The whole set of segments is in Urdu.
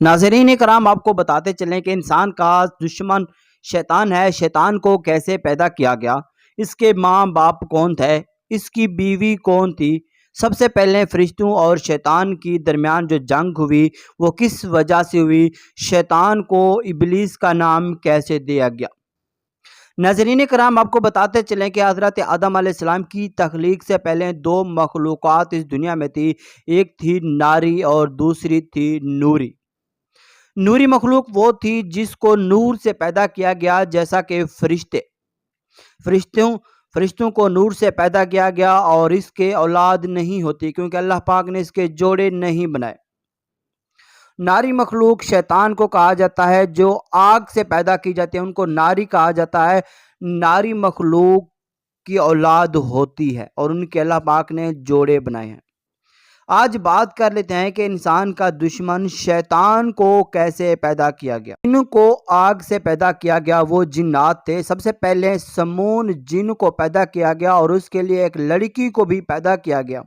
ناظرین کرام، آپ کو بتاتے چلیں کہ انسان کا دشمن شیطان ہے۔ شیطان کو کیسے پیدا کیا گیا، اس کے ماں باپ کون تھے، اس کی بیوی کون تھی، سب سے پہلے فرشتوں اور شیطان کی درمیان جو جنگ ہوئی وہ کس وجہ سے ہوئی، شیطان کو ابلیس کا نام کیسے دیا گیا۔ ناظرین کرام، آپ کو بتاتے چلیں کہ حضرت آدم علیہ السلام کی تخلیق سے پہلے دو مخلوقات اس دنیا میں تھی، ایک تھی ناری اور دوسری تھی نوری۔ نوری مخلوق وہ تھی جس کو نور سے پیدا کیا گیا، جیسا کہ فرشتوں کو نور سے پیدا کیا گیا اور اس کے اولاد نہیں ہوتی کیونکہ اللہ پاک نے اس کے جوڑے نہیں بنائے۔ ناری مخلوق شیطان کو کہا جاتا ہے، جو آگ سے پیدا کی جاتی ہے ان کو ناری کہا جاتا ہے۔ ناری مخلوق کی اولاد ہوتی ہے اور ان کے اللہ پاک نے جوڑے بنائے ہیں۔ آج بات کر لیتے ہیں کہ انسان کا دشمن شیطان کو کیسے پیدا کیا گیا۔ جن کو آگ سے پیدا کیا گیا وہ جنات تھے۔ سب سے پہلے سمون جن کو پیدا کیا گیا اور اس کے لیے ایک لڑکی کو بھی پیدا کیا گیا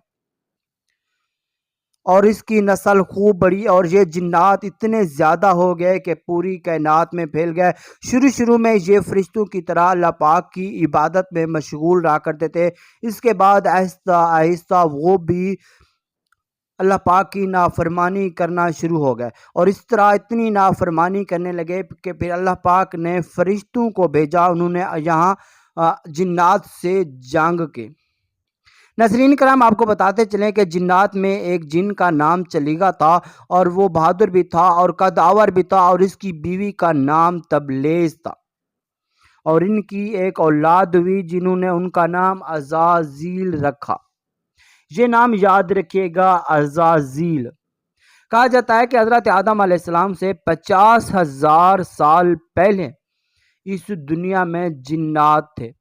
اور اس کی نسل خوب بڑی، اور یہ جنات اتنے زیادہ ہو گئے کہ پوری کائنات میں پھیل گئے۔ شروع میں یہ فرشتوں کی طرح اللہ پاک کی عبادت میں مشغول رہا کرتے تھے، اس کے بعد آہستہ آہستہ وہ بھی اللہ پاک کی نافرمانی کرنا شروع ہو گئے، اور اس طرح اتنی نافرمانی کرنے لگے کہ پھر اللہ پاک نے فرشتوں کو بھیجا، انہوں نے یہاں جنات سے جنگ کی۔ ناظرین کرام، آپ کو بتاتے چلیں کہ جنات میں ایک جن کا نام چلیگا تھا، اور وہ بہادر بھی تھا اور قدآور بھی تھا، اور اس کی بیوی کا نام تبلیز تھا، اور ان کی ایک اولاد ہوئی جنہوں نے ان کا نام عزازیل رکھا۔ یہ نام یاد رکھیے گا، عزازیل۔ کہا جاتا ہے کہ حضرت آدم علیہ السلام سے 50,000 سال پہلے اس دنیا میں جنات تھے۔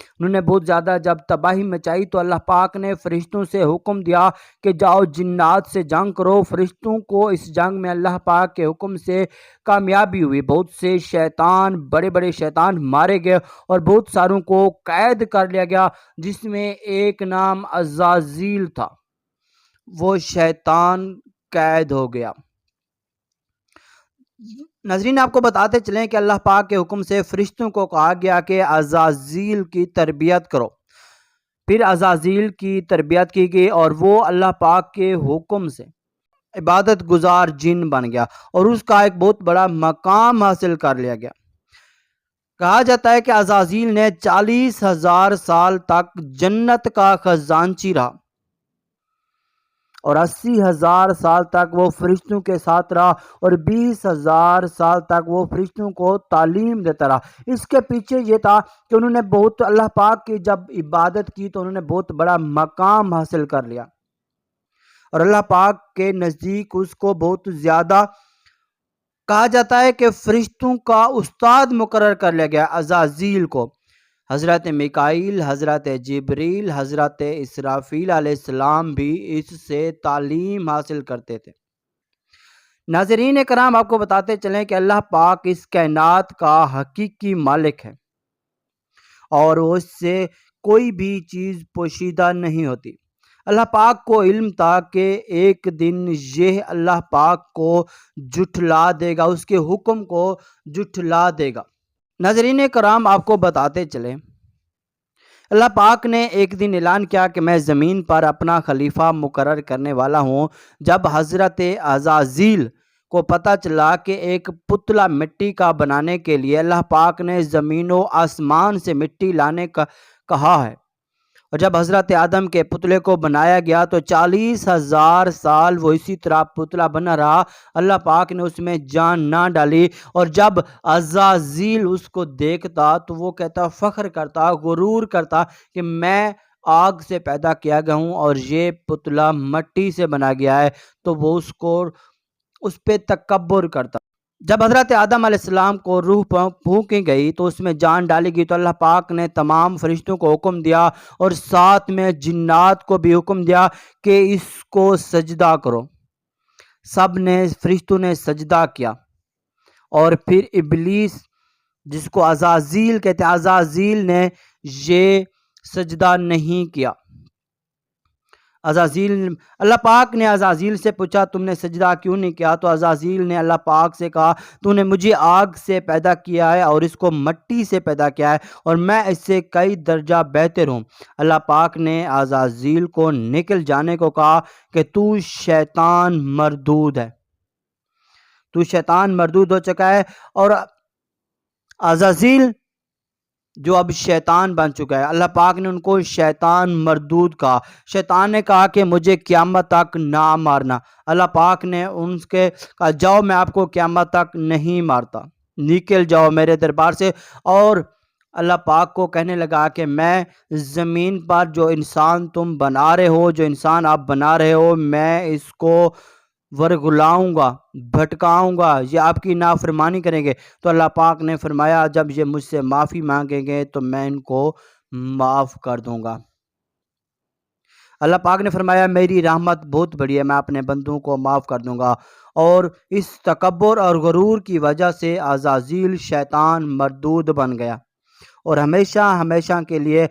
انہوں نے بہت زیادہ جب تباہی مچائی تو اللہ پاک نے فرشتوں سے حکم دیا کہ جاؤ جنات سے جنگ کرو۔ فرشتوں کو اس جنگ میں اللہ پاک کے حکم سے کامیابی ہوئی، بہت سے شیطان، بڑے بڑے شیطان مارے گئے اور بہت ساروں کو قید کر لیا گیا، جس میں ایک نام عزازیل تھا، وہ شیطان قید ہو گیا۔ ناظرین، آپ کو بتاتے چلیں کہ اللہ پاک کے حکم سے فرشتوں کو کہا گیا کہ عزازیل کی تربیت کرو۔ پھر عزازیل کی تربیت کی گئی اور وہ اللہ پاک کے حکم سے عبادت گزار جن بن گیا اور اس کا ایک بہت بڑا مقام حاصل کر لیا گیا۔ کہا جاتا ہے کہ عزازیل نے 40,000 سال تک جنت کا خزانچی رہا اور 80,000 سال تک وہ فرشتوں کے ساتھ رہا اور 20,000 سال تک وہ فرشتوں کو تعلیم دیتا رہا۔ اس کے پیچھے یہ تھا کہ انہوں نے بہت اللہ پاک کی جب عبادت کی تو انہوں نے بہت بڑا مقام حاصل کر لیا اور اللہ پاک کے نزدیک اس کو بہت زیادہ کہا جاتا ہے کہ فرشتوں کا استاد مقرر کر لیا گیا عزازیل کو۔ حضرت میکائیل، حضرت جبریل، حضرت اسرافیل علیہ السلام بھی اس سے تعلیم حاصل کرتے تھے۔ ناظرین کرام، آپ کو بتاتے چلیں کہ اللہ پاک اس کائنات کا حقیقی مالک ہے اور اس سے کوئی بھی چیز پوشیدہ نہیں ہوتی۔ اللہ پاک کو علم تھا کہ ایک دن یہ اللہ پاک کو جھٹلا دے گا، اس کے حکم کو جھٹلا دے گا۔ ناظرین کرام، آپ کو بتاتے چلیں اللہ پاک نے ایک دن اعلان کیا کہ میں زمین پر اپنا خلیفہ مقرر کرنے والا ہوں۔ جب حضرت عزازیل کو پتہ چلا کہ ایک پتلا مٹی کا بنانے کے لیے اللہ پاک نے زمین و آسمان سے مٹی لانے کا کہا ہے، اور جب حضرت آدم کے پتلے کو بنایا گیا تو 40,000 سال وہ اسی طرح پتلا بنا رہا، اللہ پاک نے اس میں جان نہ ڈالی، اور جب عزازیل اس کو دیکھتا تو وہ کہتا، فخر کرتا، غرور کرتا کہ میں آگ سے پیدا کیا گیا ہوں اور یہ پتلا مٹی سے بنا گیا ہے، تو وہ اس پہ تکبر کرتا۔ جب حضرت آدم علیہ السلام کو روح پھونکی گئی تو اس میں جان ڈالی گئی تو اللہ پاک نے تمام فرشتوں کو حکم دیا اور ساتھ میں جنات کو بھی حکم دیا کہ اس کو سجدہ کرو۔ سب نے، فرشتوں نے سجدہ کیا، اور پھر ابلیس جس کو عزازیل کہتے ہیں، عزازیل نے یہ سجدہ نہیں کیا۔ عزازیل اللہ پاک نے عزازیل سے پوچھا تم نے سجدہ کیوں نہیں کیا؟ تو عزازیل نے اللہ پاک سے کہا تو نے مجھے آگ سے پیدا کیا ہے اور اس کو مٹی سے پیدا کیا ہے اور میں اس سے کئی درجہ بہتر ہوں۔ اللہ پاک نے عزازیل کو نکل جانے کو کہا کہ تو شیطان مردود ہے، تو شیطان مردود ہو چکا ہے، اور عزازیل جو اب شیطان بن چکا ہے، اللہ پاک نے ان کو شیطان مردود کہا۔ شیطان نے کہا کہ مجھے قیامت تک نہ مارنا۔ اللہ پاک نے ان کے کہا جاؤ میں آپ کو قیامت تک نہیں مارتا، نکل جاؤ میرے دربار سے۔ اور اللہ پاک کو کہنے لگا کہ میں زمین پر جو انسان تم بنا رہے ہو، جو انسان آپ بنا رہے ہو، میں اس کو ورگلاؤں گا، بھٹکاؤں گا، یہ آپ کی نافرمانی کریں گے۔ تو اللہ پاک نے فرمایا جب یہ مجھ سے معافی مانگیں گے تو میں ان کو معاف کر دوں گا۔ اللہ پاک نے فرمایا میری رحمت بہت بڑی ہے، میں اپنے بندوں کو معاف کر دوں گا۔ اور اس تکبر اور غرور کی وجہ سے عزازیل شیطان مردود بن گیا اور ہمیشہ ہمیشہ کے لیے